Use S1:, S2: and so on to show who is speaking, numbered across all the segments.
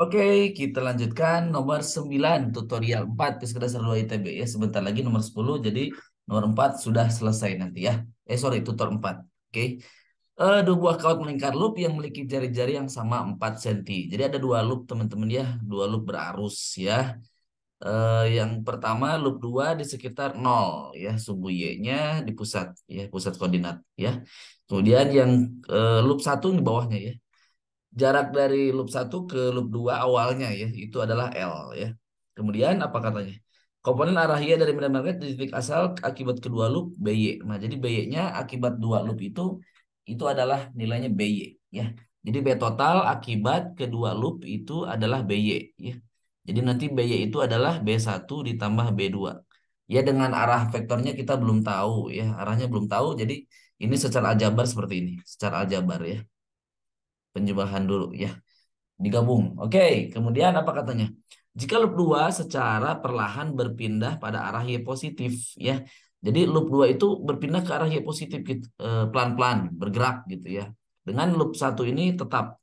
S1: Oke, kita lanjutkan nomor 9 tutorial 4 Fisika Dasar 2 ITB ya. Sebentar lagi nomor 10, jadi nomor 4 sudah selesai nanti ya. Sorry, tutor 4. Oke. Dua buah kawat melingkar loop yang memiliki jari-jari yang sama 4 cm. Jadi ada dua loop teman-teman ya, dua loop berarus ya. Yang pertama loop 2 di sekitar 0 ya, sumbu Y-nya di pusat ya, pusat koordinat ya. Kemudian yang loop 1 di bawahnya ya. Jarak dari loop 1 ke loop 2 awalnya ya, itu adalah L ya. Kemudian apa katanya? Komponen arah Y dari medan magnet di titik asal akibat kedua loop BY. Nah, jadi BY-nya akibat dua loop itu adalah nilainya BY ya. Jadi B total akibat kedua loop itu adalah BY ya. Jadi nanti BY itu adalah B1 ditambah B2. Ya dengan arah vektornya kita belum tahu ya, arahnya belum tahu. Jadi ini secara aljabar seperti ini, secara aljabar ya. Penjumlahan dulu ya, digabung. Oke, kemudian apa katanya? Jika loop 2 secara perlahan berpindah pada arah Y positif ya. Jadi loop 2 itu berpindah ke arah Y positif gitu, pelan-pelan bergerak gitu ya. Dengan loop satu ini tetap.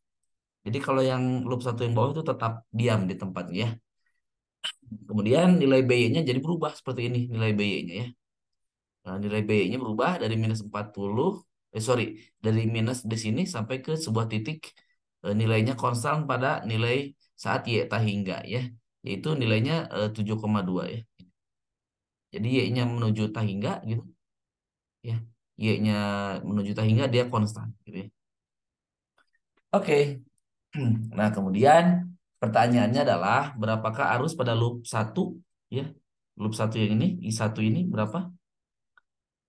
S1: Jadi kalau yang loop satu yang bawah itu tetap diam di tempatnya ya. Kemudian nilai BY-nya jadi berubah seperti ini nilai BY-nya ya. Nah, nilai BY-nya berubah dari minus 40, sorry, dari minus di sini sampai ke sebuah titik, nilainya konstan pada nilai saat Y tak hingga ya, yaitu nilainya 7,2 ya. Jadi Y-nya menuju tak hingga gitu ya. Y-nya menuju tak hingga dia konstan gitu ya. Oke. Nah, kemudian pertanyaannya adalah berapakah arus pada loop satu ya? Loop satu yang ini, I1 ini berapa?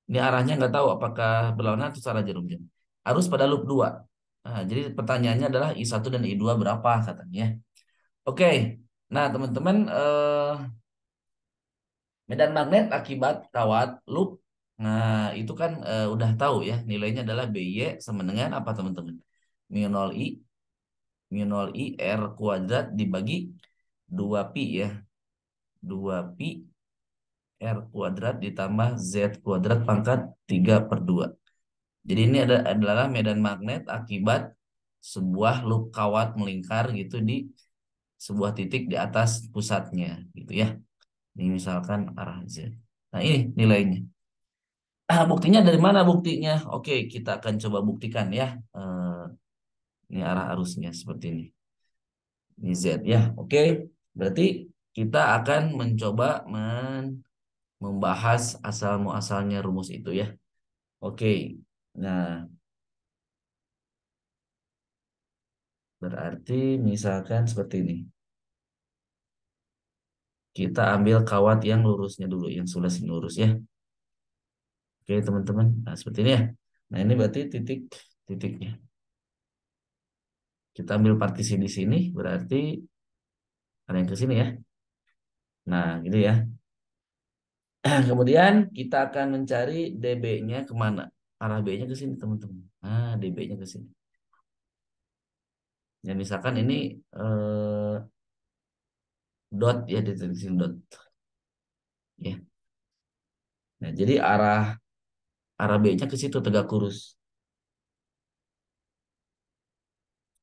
S1: Ini arahnya nggak tahu apakah berlawanan atau searah jarum jam. Arus pada loop 2. Nah, jadi pertanyaannya adalah I1 dan I2 berapa katanya. Oke. Nah, teman-teman, medan magnet akibat kawat loop. Nah, itu kan udah tahu ya, nilainya adalah BY sama dengan apa teman-teman? Mu 0 I, mu 0 I R kuadrat dibagi 2 pi ya. 2 pi R kuadrat ditambah Z kuadrat pangkat 3/2. Jadi ini adalah medan magnet akibat sebuah loop kawat melingkar gitu di sebuah titik di atas pusatnya gitu ya. Ini misalkan arah Z. Nah ini nilainya. Buktinya dari mana buktinya? Oke, kita akan coba buktikan ya. Eh, ini arah arusnya seperti ini. Ini Z ya. Oke, berarti kita akan mencoba membahas asal muasalnya rumus itu ya. Oke. Nah, berarti misalkan seperti ini. Kita ambil kawat yang lurusnya dulu, yang sudah sini lurus ya. Oke, teman-teman. Nah, seperti ini ya. Nah, ini berarti titiknya. Kita ambil partisi di sini, berarti ada yang ke sini ya. Nah, gitu ya. Kemudian kita akan mencari dB-nya kemana? Arah B-nya ke sini, teman-teman. Nah, dB-nya ke sini. Ya, misalkan ini dot ya, di titik sini dot. Ya. Nah, jadi arah B-nya ke situ tegak lurus.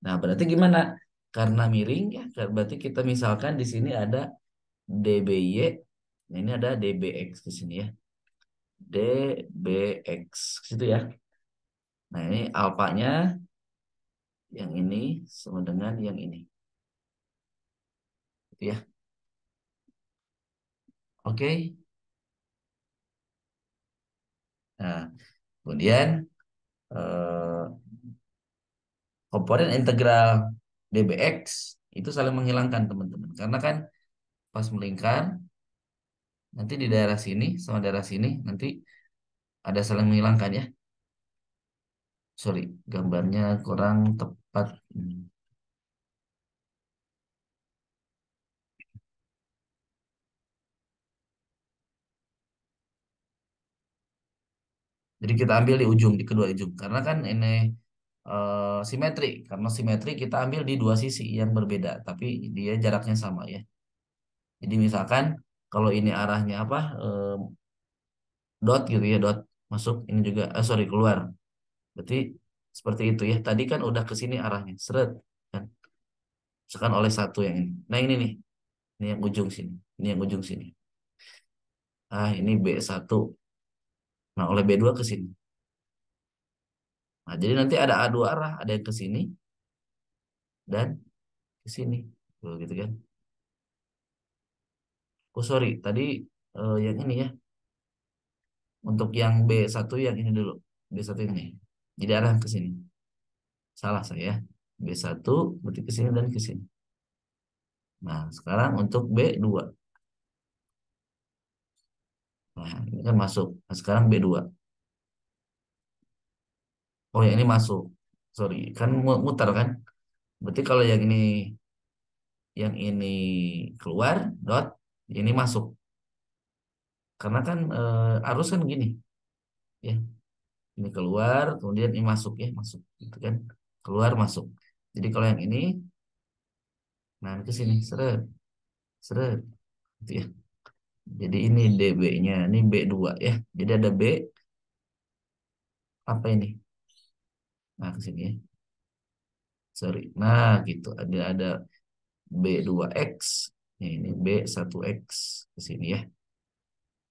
S1: Nah, berarti gimana? Karena miring ya, berarti kita misalkan di sini ada dBy, nah ini ada dBx di sini ya. dBx situ ya. Nah, ini alfanya yang ini sama dengan yang ini. Gitu ya. Oke. Nah, kemudian eh, komponen integral dBx itu saling menghilangkan teman-teman. Karena kan pas melingkar nanti di daerah sini sama daerah sini nanti ada saling menghilangkan ya. Sorry, gambarnya kurang tepat. Jadi kita ambil di ujung, di kedua ujung. Karena kan ini simetri. Karena simetri kita ambil di dua sisi yang berbeda. Tapi dia jaraknya sama ya. Jadi misalkan kalau ini arahnya apa? Dot gitu ya, dot. Masuk, ini juga, sorry, keluar. Berarti seperti itu ya. Tadi kan udah ke sini arahnya. Seret. Kan? Misalkan oleh satu yang ini. Nah ini nih, ini yang ujung sini. Ini yang ujung sini. Ah ini B1. Nah oleh B2 ke sini. Nah jadi nanti ada dua arah. Ada yang ke sini dan ke sini. Tuh, gitu kan. Oh sorry, tadi yang ini ya. Untuk yang B1 yang ini dulu. B1 ini. Jadi arah ke sini. Salah saya. B1 berarti ke sini dan ke sini. Nah sekarang untuk B2. Nah ini kan masuk. Nah sekarang B2. Oh ya ini masuk. Sorry, kan muter kan. Berarti kalau yang ini keluar dot, ini masuk. Karena kan arus kan gini, ya. Ini keluar, kemudian ini masuk ya, masuk gitu kan. Keluar masuk. Jadi kalau yang ini, nah ini ke sini, seret, seret, gitu ya. Jadi ini DB-nya, ini B2 ya. Jadi ada B apa ini? Nah ke sini ya. Sorry. Nah gitu. Ada B2X. Ya, ini B1X ke sini ya.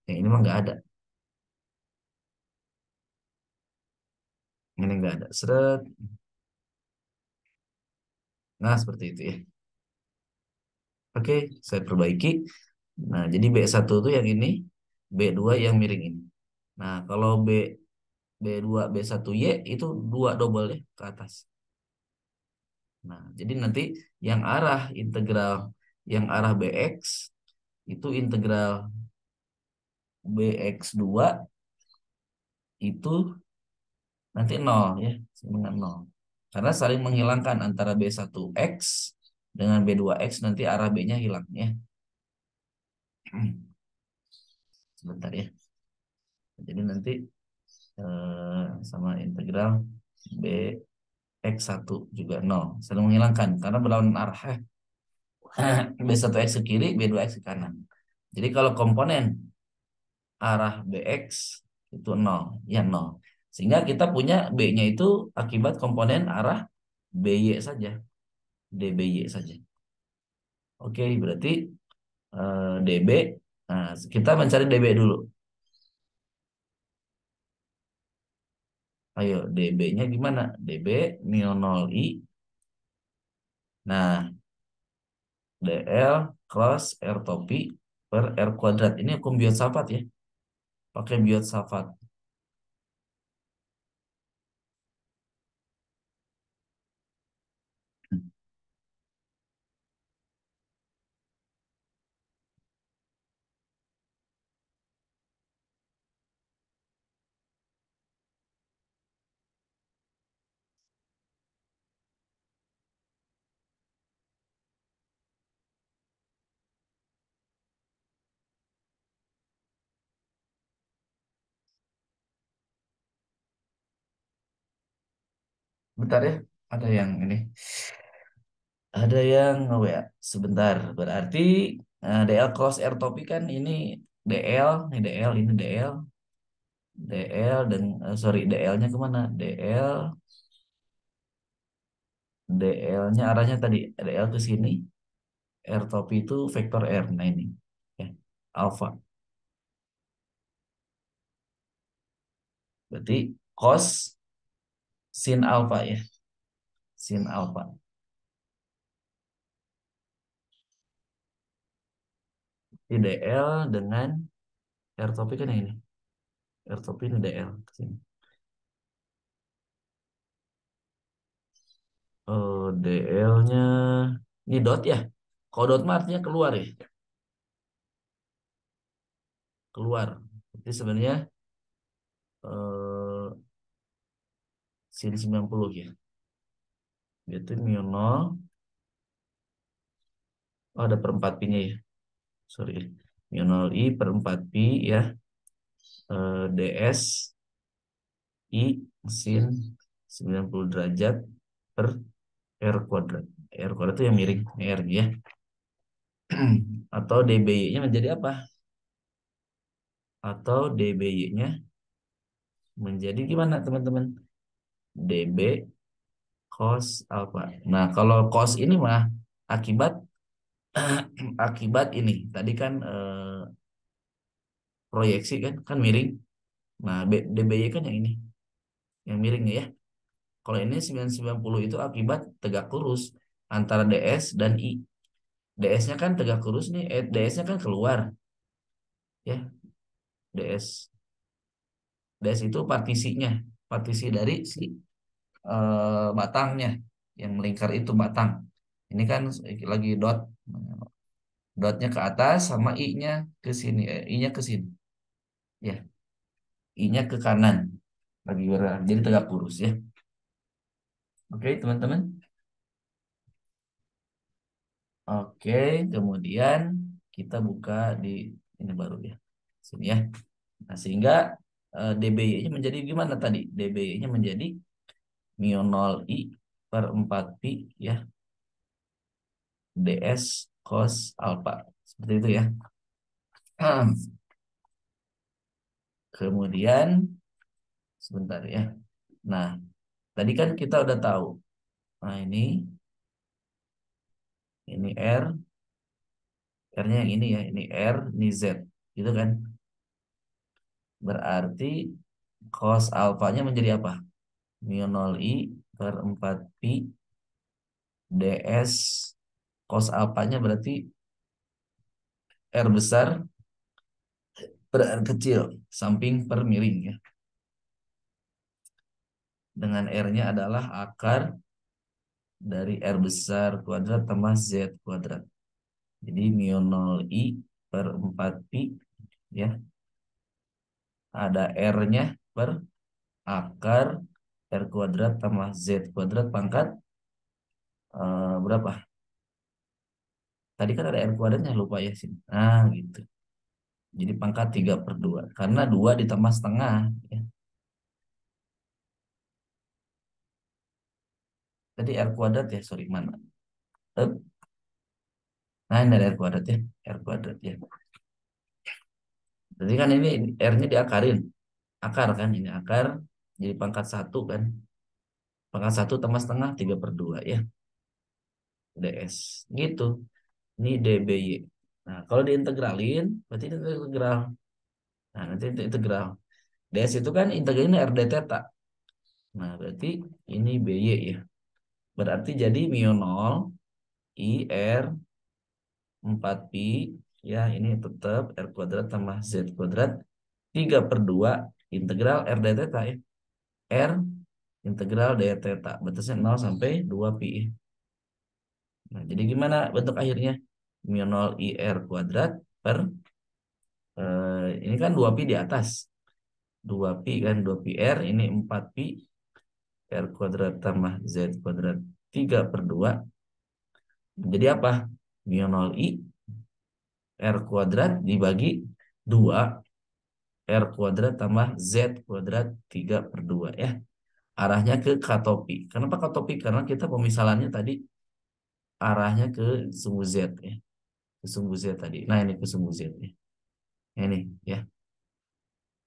S1: Yang ini mah nggak ada. Ini nggak ada. Seret. Nah seperti itu ya. Oke, saya perbaiki. Nah, jadi B1 itu yang ini, B2 yang miring ini. Nah, kalau B2 B1Y itu dua double ya ke atas. Nah, jadi nanti yang arah integral yang arah BX itu integral BX2 itu nanti nol ya, dengan nol. Karena saling menghilangkan antara B1X dengan B2X nanti arah B-nya hilang ya. Sebentar ya. Jadi nanti sama integral B x1 juga nol. Saling menghilangkan karena berlawanan arah. B1X ke kiri, B2X ke kanan. Jadi kalau komponen arah BX itu nol, ya nol. Sehingga kita punya B-nya itu akibat komponen arah BY saja, DBY saja. Oke, berarti DB. Nah, kita mencari DB dulu. Ayo, DB-nya gimana? DB mio 0I. Nah, DL cross R topi per R kuadrat. Ini hukum biot Safat ya. Pakai biot Safat. Bentar ya. Ada yang ini. Ada yang oh ya. Sebentar. Berarti DL cross R topi kan ini DL. Ini DL. Ini DL. DL dan sorry DL-nya kemana? DL-nya arahnya tadi DL ke sini. R topi itu vektor R. Nah ini. Ya. Alpha. Berarti cos sin alpha ya. Sin alpha. IDL dengan R topik kan yang ini. R topik ini DL ke sini. DL-nya ini dot ya. Kalau dot mah artinya keluar ya. Keluar. Jadi sebenarnya eh, sin 90 ya. Itu mu 0. Oh, ada per 4 pi-nya ya. Sorry. Mu 0 I per 4 pi ya. DS I sin 90 derajat per R kuadrat. R kuadrat itu yang miring. R ya. Atau DBY-nya menjadi apa? Atau DBY-nya menjadi gimana teman-teman? DB cos alpha. Nah, kalau cos ini mah Akibat akibat ini tadi kan proyeksi kan miring. Nah, DBY kan yang ini, yang miringnya ya. Kalau ini 990 itu akibat tegak lurus antara DS dan I. DS-nya kan tegak lurus nih, DS-nya kan keluar ya. DS DS itu partisinya, partisi dari si batangnya yang melingkar itu batang. Ini kan lagi dotnya ke atas sama I-nya ke sini, I-nya ke sini. Ya, I-nya ke kanan. Lagi bergerak, jadi tegak lurus ya. Oke, teman-teman. Oke, kemudian kita buka di ini baru ya. Sini ya. Nah, sehingga DBY-nya menjadi gimana tadi? DBY-nya menjadi mu 0 I per 4 pi ya, DS cos alpha. Seperti itu ya. Kemudian sebentar ya. Nah, tadi kan kita udah tahu. Nah, ini R-nya yang ini ya, ini R, ini Z. Gitu kan? Berarti cos alfanya menjadi apa? Mu 0 I per 4 pi DS cos alfanya berarti R besar per R kecil samping per miring ya. Dengan R-nya adalah akar dari R besar kuadrat tambah Z kuadrat. Jadi mu 0 I per 4 pi ya. Ada R-nya per akar R kuadrat tambah Z kuadrat pangkat berapa? Tadi kan ada R kuadratnya, lupa ya sini. Nah gitu. Jadi pangkat 3/2. Karena 2 ditambah setengah. Ya. Tadi R kuadrat ya, sorry mana? Eh, Nah ini ada R kuadrat ya. R kuadrat ya. Jadi kan ini R-nya diakarin. Akar kan, ini akar. Jadi pangkat 1 kan. Pangkat 1 tambah setengah 3/2 ya. DS. Gitu. Ini DBY. Nah kalau diintegralin, berarti ini integral. Nah nanti itu integral. DS itu kan integralnya RD theta. Nah berarti ini BY ya. Berarti jadi mu 0 IR 4 pi ya, ini tetap R kuadrat tambah Z kuadrat 3/2 integral R d theta ya. R integral d theta batasnya 0 sampai 2 pi. Nah, jadi gimana bentuk akhirnya? Mu 0 IR kuadrat per ini kan 2 pi di atas. 2 pi kan 2 pi R, ini 4 pi R kuadrat tambah Z kuadrat 3/2 jadi apa? Mu 0 I R kuadrat dibagi 2 R kuadrat tambah Z kuadrat 3/2 ya. Arahnya ke katopi. Kenapa katopi? Karena kita pemisalannya tadi arahnya ke sumbu Z ya. Ke sumbu Z tadi. Nah ini ke sumbu Z ya. Ini ya.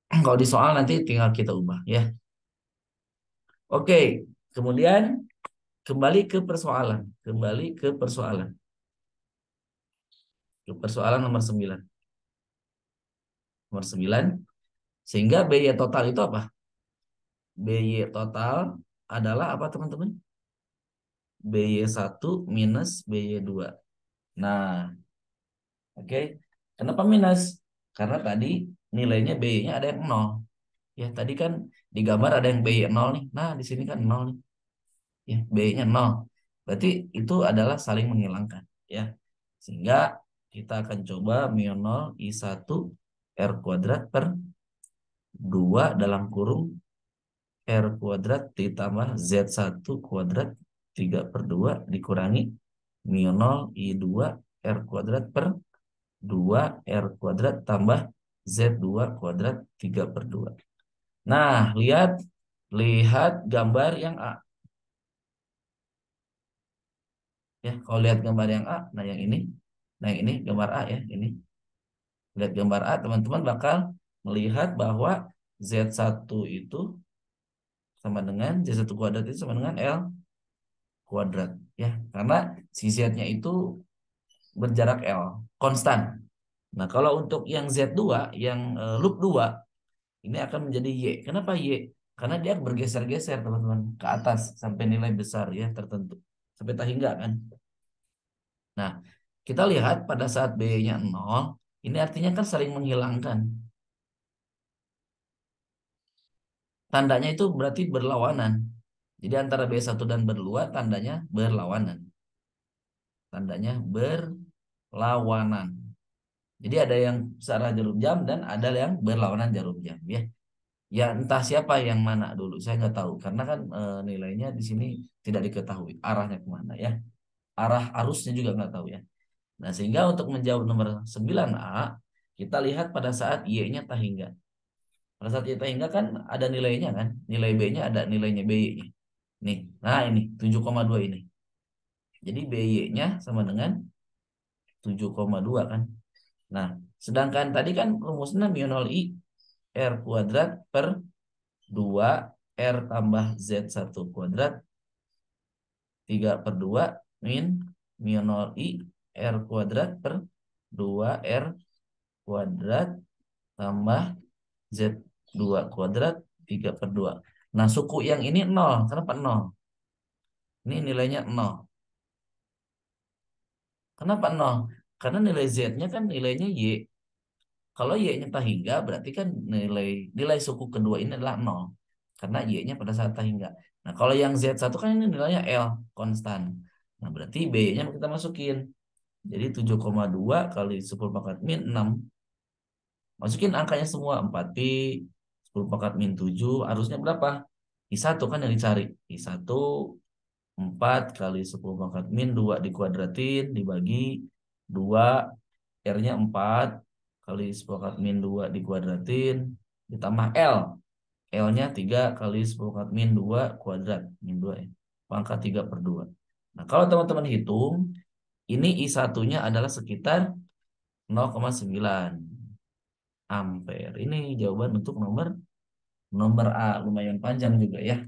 S1: Kalau di soal nanti tinggal kita ubah ya. Oke. Kemudian kembali ke persoalan. Kembali ke persoalan. Ke persoalan nomor 9. Nomor 9. Sehingga biaya total itu apa? BY total adalah apa teman-teman? BY1 minus BY2. Nah, oke. Kenapa minus? Karena tadi nilainya BY-nya ada yang 0. Ya, tadi kan di gambar ada yang BY 0 nih. Nah, di sini kan 0 nih. Ya, BY-nya 0. Berarti itu adalah saling menghilangkan. Ya, sehingga kita akan coba mu 0 I1 R kuadrat per 2 dalam kurung R kuadrat ditambah Z1 kuadrat 3/2 dikurangi mu 0 I2 R kuadrat per 2 R kuadrat tambah Z2 kuadrat 3/2. Nah, lihat lihat gambar yang A. Ya, kalau lihat gambar yang A, nah yang ini. Nah, yang ini gambar A ya, ini. Lihat gambar A, teman-teman bakal melihat bahwa Z1 itu sama dengan Z1 kuadrat itu sama dengan L kuadrat. ya, karena si Z-nya itu berjarak L, konstan. Nah, kalau untuk yang Z2, yang loop 2, ini akan menjadi Y. Kenapa Y? Karena dia bergeser-geser, teman-teman, ke atas sampai nilai besar ya tertentu. Sampai tak hingga kan. Nah, kita lihat pada saat B-nya 0, ini artinya kan saling menghilangkan. Tandanya itu berarti berlawanan. Jadi antara B1 dan B2 tandanya berlawanan. Tandanya berlawanan. Jadi ada yang searah jarum jam dan ada yang berlawanan jarum jam ya. Ya entah siapa yang mana dulu, saya nggak tahu karena kan nilainya di sini tidak diketahui arahnya kemana ya. Arah arusnya juga nggak tahu ya. Nah sehingga untuk menjawab nomor 9A kita lihat pada saat Y-nya tak hingga. Pada saat Y tak hingga kan ada nilainya kan, nilai B-nya ada nilainya BY-nya. Nih, nah ini 7,2 ini. Jadi BY-nya sama dengan 7,2 kan. Nah, sedangkan tadi kan rumusnya mu 0 I R kuadrat per 2 R tambah Z1 kuadrat 3 per 2 min mu 0 I R kuadrat per 2 R kuadrat tambah Z2 kuadrat 3 per 2. Nah, suku yang ini 0. Kenapa 0? Ini nilainya 0. Kenapa 0? Karena nilai Z-nya kan nilainya Y. Kalau Y-nya tak hingga berarti kan nilai nilai suku kedua ini adalah 0. Karena Y-nya pada saat tak hingga. Nah, kalau yang Z1 kan ini nilainya L, konstan. Nah, berarti B-nya kita masukin. Jadi 7,2 kali 10 pangkat min 6. Masukin angkanya semua 4pi 10 pangkat min 7 harusnya berapa? I1 kan yang dicari. I1 4 kali 10 pangkat min 2 dikuadratin dibagi 2 R-nya 4 kali 10 pangkat min 2 dikuadratin ditambah L. L-nya 3 kali 10 pangkat min 2 kuadrat. Min 2 ya. Pangkat 3 per 2. Nah, kalau teman-teman hitung, ini I1-nya adalah sekitar 0,9 ampere. Ini jawaban untuk nomor nomor A. Lumayan panjang juga ya.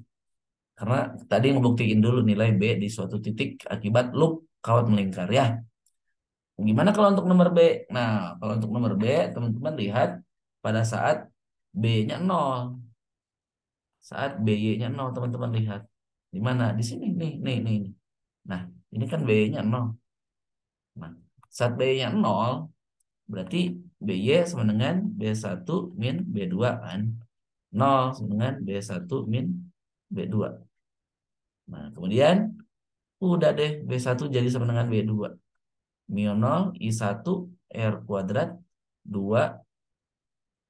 S1: Karena tadi ngebuktiin dulu nilai B di suatu titik akibat loop kawat melingkar ya. Gimana kalau untuk nomor B? Nah, kalau untuk nomor B, teman-teman lihat pada saat B-nya 0. Saat BY-nya 0, teman-teman lihat. Di mana? Di sini, nih, nih, nih. Nah, ini kan BY-nya 0. Nah, saat BY-nya 0, berarti BY sama dengan B1 min B2 kan. 0 sama dengan B1 min B2. Nah, kemudian udah deh B1 jadi sama dengan B2. Mu 0 I1 R kuadrat 2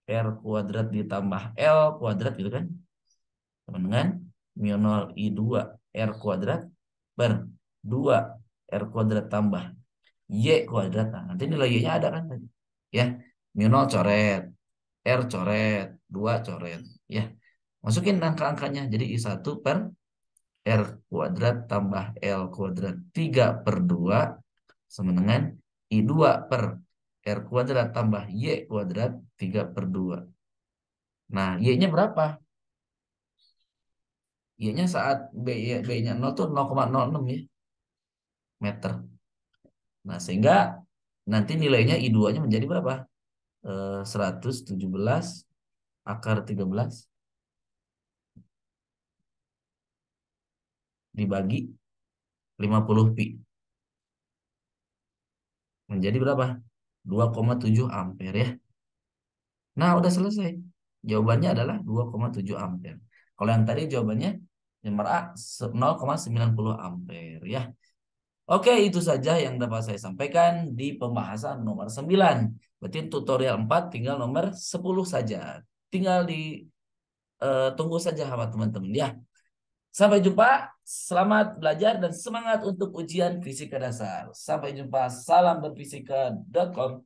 S1: R kuadrat ditambah L kuadrat gitu kan. Sama dengan mu 0 I2 R kuadrat per 2 R kuadrat tambah Y kuadrat. Nah, nanti nilai Y-nya ada kan tadi. Ya, mu 0 coret, R coret, 2 coret. Ya, masukin angka-angkanya. Jadi I1 per R kuadrat tambah L kuadrat 3 per 2 sama dengan I2 per R kuadrat tambah Y kuadrat 3 per 2. Nah, Y-nya berapa? Y-nya saat B-nya 0 tuh 0,06 ya, meter. Nah, sehingga nanti nilainya I2-nya menjadi berapa? 117 akar 13 dibagi 50 pi. Menjadi berapa? 2,7 ampere ya. Nah, udah selesai. Jawabannya adalah 2,7 ampere. Kalau yang tadi jawabannya nomor A 0,90 ampere ya. Oke, itu saja yang dapat saya sampaikan di pembahasan nomor 9. Berarti tutorial 4 tinggal nomor 10 saja. Tinggal tunggu saja sama teman-teman ya. Sampai jumpa, selamat belajar dan semangat untuk ujian fisika dasar. Sampai jumpa, salam berfisika.com.